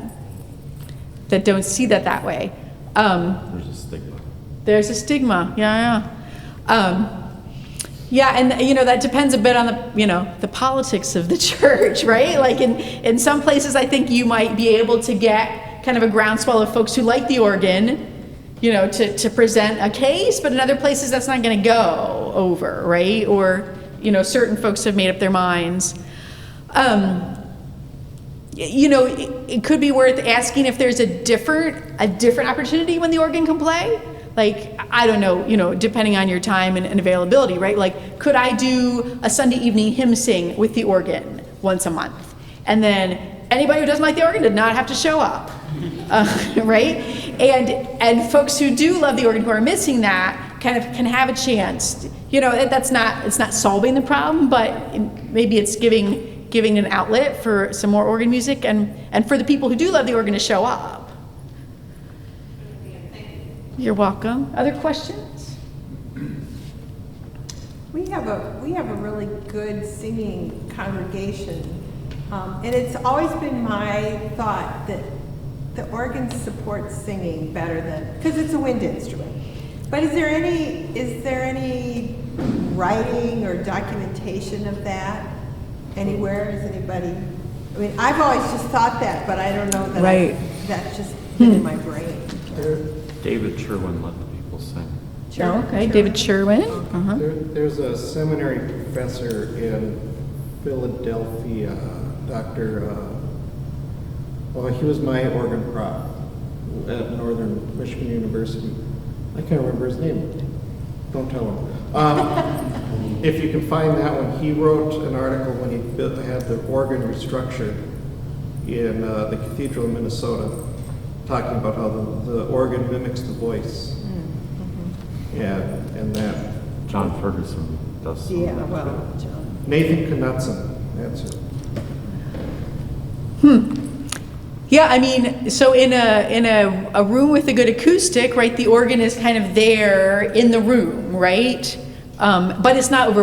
don't see that way. There's a stigma. There's a stigma, yeah. Yeah, and that depends a bit on the politics of the church, right? Like in some places, I think you might be able to get kind of a groundswell of folks who like the organ, to present a case, but in other places that's not going to go over, right? Or certain folks have made up their minds. It could be worth asking if there's a different opportunity when the organ can play. Like, I don't know, depending on your time and availability, right? Like, could I do a Sunday evening hymn sing with the organ once a month? And then anybody who doesn't like the organ did not have to show up, right? And folks who do love the organ who are missing that kind of can have a chance. It's not solving the problem, but maybe it's giving an outlet for some more organ music and for the people who do love the organ to show up. You're welcome. Other questions? We have a really good singing congregation, and it's always been my thought that the organ supports singing better than, because it's a wind instrument. But is there any writing or documentation of that anywhere? Is anybody? I mean, I've always just thought that, but I don't know that. Right. That's just been in my brain. David Sherwin let the people sing. Sure. Okay, David Sherwin. Uh-huh. There's a seminary professor in Philadelphia, he was my organ prof at Northern Michigan University. I can't remember his name. Don't tell him. If you can find that one, he wrote an article when he had the organ restructured in the Cathedral of Minnesota, talking about how the organ mimics the voice. And that. John Ferguson does some of that too. John. Nathan Knutson, that's it. Yeah, I mean, so in a room with a good acoustic, right, the organ is kind of there in the room, right? But it's not over,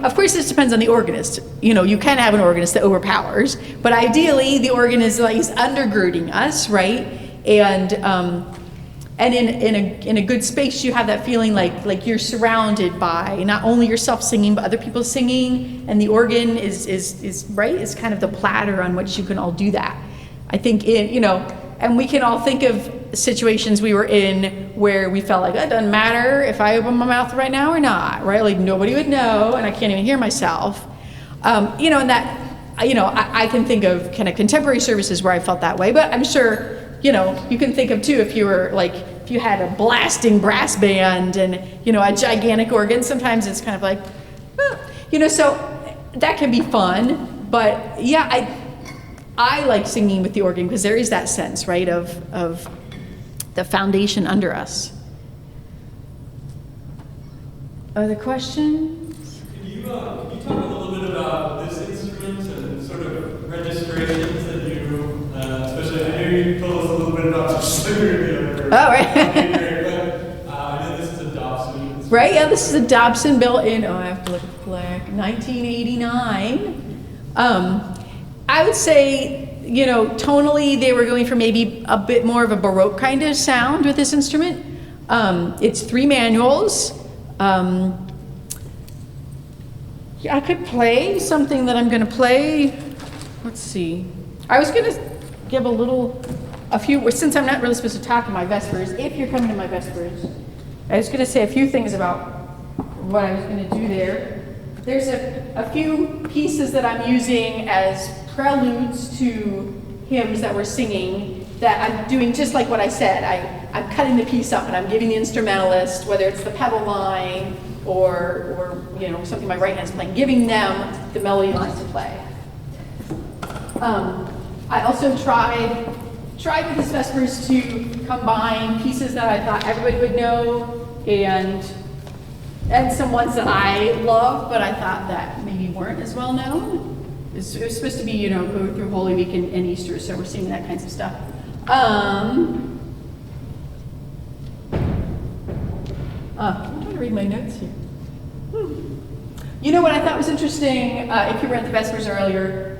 of course this depends on the organist. You can have an organist that overpowers, but ideally the organ is like undergirding us, right? And in a good space you have that feeling like you're surrounded by not only yourself singing, but other people singing, and the organ is right, is kind of the platter on which you can all do that. I think and we can all think of situations we were in where we felt like it doesn't matter if I open my mouth right now or not, right? Like nobody would know, and I can't even hear myself. And that, I can think of kind of contemporary services where I felt that way, but I'm sure, you can think of too if you were like, if you had a blasting brass band and, a gigantic organ, sometimes it's kind of like, so that can be fun, but yeah, I like singing with the organ because there is that sense, right, of the foundation under us. Other questions? Can you talk a little bit about this instrument and sort of registrations that you, especially, I know you told us a little bit about the sugar. Oh, right. But I know this is a Dobson. Right, yeah, this is a Dobson built in, I have to look at the plaque, 1989. I would say, tonally they were going for maybe a bit more of a Baroque kind of sound with this instrument. It's 3 manuals. I could play something that I'm going to play. Let's see. I was going to give a few, since I'm not really supposed to talk in my Vespers, if you're coming to my Vespers, I was going to say a few things about what I was going to do there. There's a few pieces that I'm using as preludes to hymns that we're singing that I'm doing just like what I said. I'm cutting the piece up and I'm giving the instrumentalist, whether it's the pedal line or something my right hand's playing, giving them the melody lines to play. I also tried with this Vespers to combine pieces that I thought everybody would know and some ones that I love, but I thought that maybe weren't as well known. It was supposed to be, you know, go through Holy Week and Easter, so we're seeing that kinds of stuff. I'm trying to read my notes here. You know what I thought was interesting, if you were at the Vespers earlier,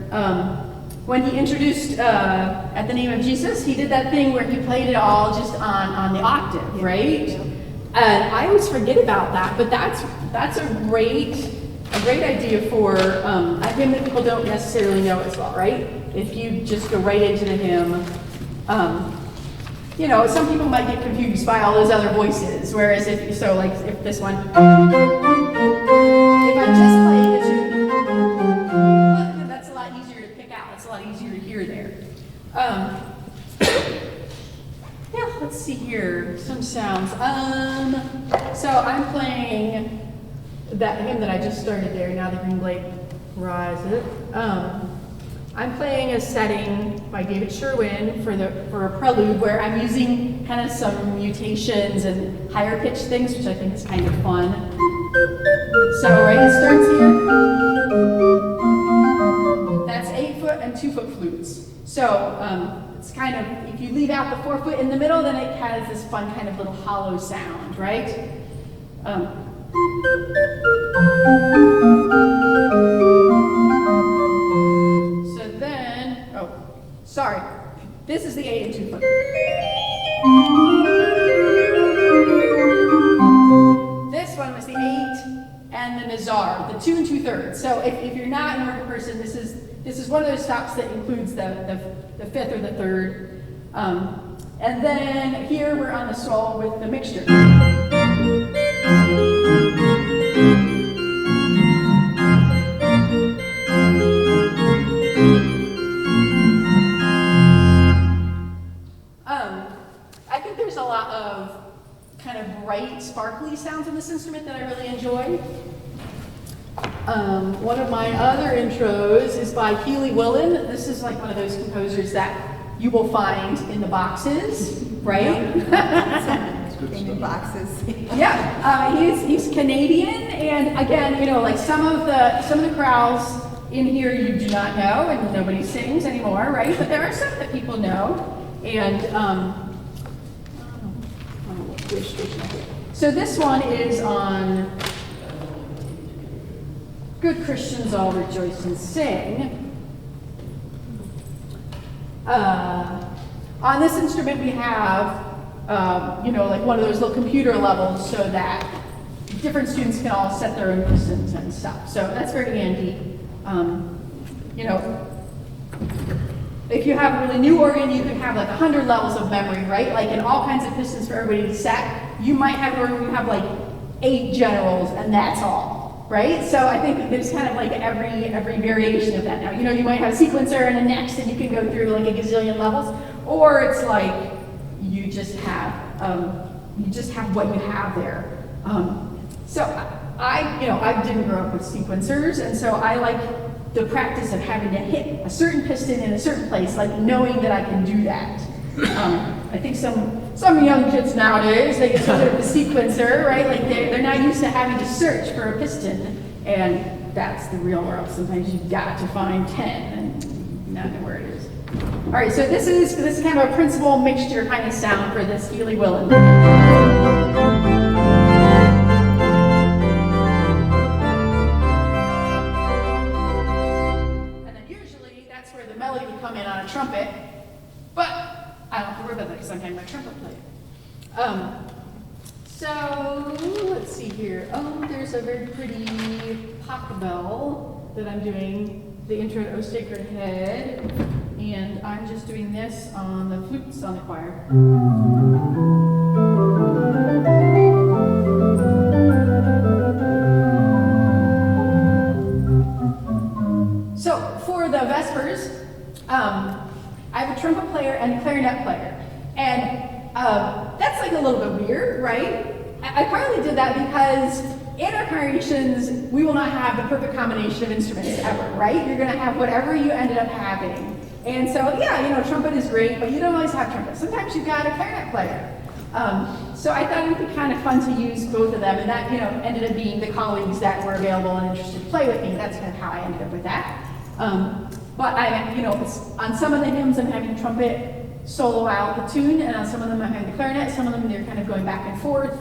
when he introduced At the Name of Jesus, he did that thing where he played it all just on the octave, right? And I always forget about that, but that's a great idea for a hymn that people don't necessarily know as well, right? If you just go right into the hymn, you know, some people might get confused by all those other voices, whereas if this one, if I'm just playing the tune, that's a lot easier to pick out. It's a lot easier to hear there. Yeah, let's see here, some sounds. So I'm playing that hymn that I just started there, Now the Green Blade Rises. I'm playing a setting by David Sherwin for a prelude where I'm using kind of some mutations and higher pitched things, which I think is kind of fun. So right, it starts here. That's 8-foot and 2-foot flutes. So it's kind of, if you leave out the 4-foot in the middle, then it has this fun kind of little hollow sound, right? So then, sorry, this is the 8 and 2-foot. This one was the 8 and the Nazar, the 2 2/3. So if you're not an organ person, this is one of those stops that includes the 5th or the 3rd. And then here we're on the sol with the mixture. I think there's a lot of kind of bright, sparkly sounds in this instrument that I really enjoy. One of my other intros is by Healy Willen. This is like one of those composers that you will find in the boxes, right? In the boxes. Yeah, he's Canadian, and again, you know, like some of the chorales in here you do not know, and nobody sings anymore, right? But there are some that people know, and so this one is on Good Christians All Rejoice and Sing. On this instrument we have, you know, like one of those little computer levels so that different students can all set their own pistons and stuff. So that's very handy. You know, if you have a really new organ, you can have like 100 levels of memory, right? Like, and all kinds of pistons for everybody to set. You might have an organ where you have like 8 generals and that's all, right? So I think there's kind of like every variation of that now. You know, you might have a sequencer and a next, and you can go through like a gazillion levels, or it's like you just have what you have there. So I didn't grow up with sequencers, and so I like the practice of having to hit a certain piston in a certain place, like knowing that I can do that. I think some young kids nowadays, they get sort of the sequencer, right? Like they're not used to having to search for a piston, and that's the real world. Sometimes you've got to find 10 and not know where it is. All right, so this is kind of a principal mixture kind of sound for this Healy Willen. And then usually that's where the melody would come in on a trumpet, but I don't have to worry about that because I'm having my trumpet play. So let's see here. Oh, there's a very pretty Bach bell that I'm doing the intro to O Sacred Head, and I'm just doing this on the flutes on the choir. So for the Vespers, I have a trumpet player and a clarinet player, and that's like a little bit weird, right? I partly did that because in our congregations, we will not have the perfect combination of instruments ever, right? You're gonna have whatever you ended up having. And so, yeah, you know, trumpet is great, but you don't always have trumpet. Sometimes you've got a clarinet player. So I thought it would be kind of fun to use both of them, and that, you know, ended up being the colleagues that were available and interested to play with me. That's kind of how I ended up with that. But I, you know, on some of the hymns I'm having trumpet solo out the tune, and on some of them I'm having the clarinet. Some of them they're kind of going back and forth.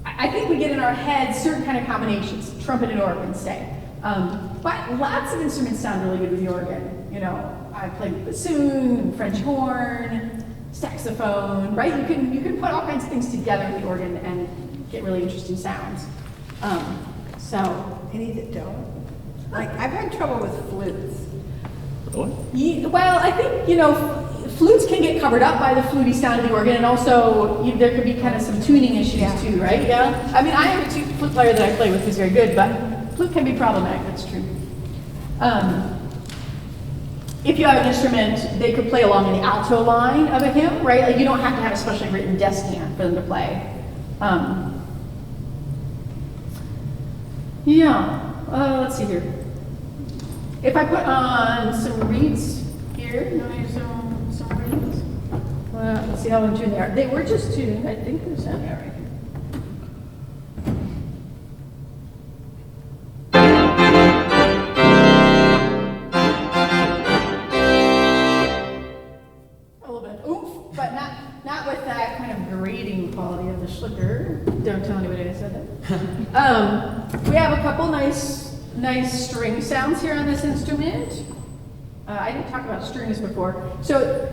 I think we get in our heads certain kind of combinations, trumpet and organ, say. But lots of instruments sound really good with the organ. You know, I played bassoon, French horn, saxophone, right? You can put all kinds of things together with the organ and get really interesting sounds. So Any that don't? Like, I've had trouble with flutes. yeah, well, I think, you know, flutes can get covered up by the fluty sound of the organ, and also there could be kind of some tuning issues too, right? Yeah. I mean, I have a flute player that I play with who's very good, but flute can be problematic. That's true. If you have an instrument, they could play along in the alto line of a hymn, right? Like you don't have to have a specially written descant for them to play. Let's see here. If I put on some reeds here, you know, here's some reeds. Let's see how in tune they are. They were just tuned. I think there's that right here. A little bit of oomph, but not with that kind of grating quality of the schlicker. Don't tell anybody I said that. We have a couple nice string sounds here on this instrument. I didn't talk about strings before. So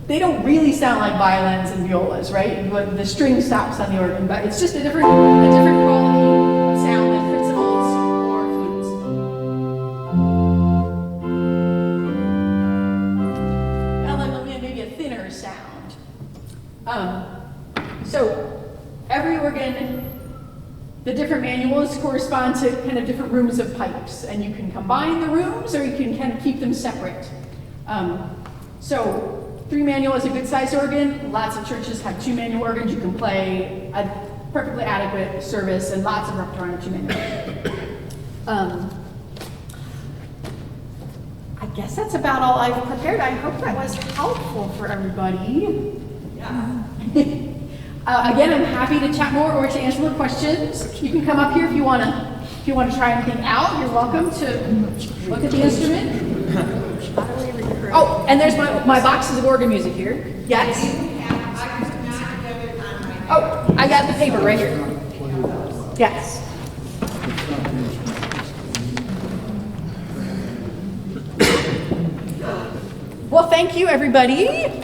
they don't really sound like violins and violas, right? But the string stops on the organ, but it's just a different quality of sound than principals or flutes. And then maybe a thinner sound. So every organ, the different manuals correspond to kind of different rooms of pipes, and you can combine the rooms or you can kind of keep them separate. So 3-manual is a good sized organ. Lots of churches have 2-manual organs. You can play a perfectly adequate service and lots of repertoire on a 2-manual. I guess that's about all I've prepared. I hope that was helpful for everybody. Yeah. Again, I'm happy to chat more or to answer more questions. You can come up here if you want to try anything out. You're welcome to look at the instrument. Oh, and there's my boxes of organ music here. Yes. Oh, I got the paper right here. Yes. Well, thank you, everybody.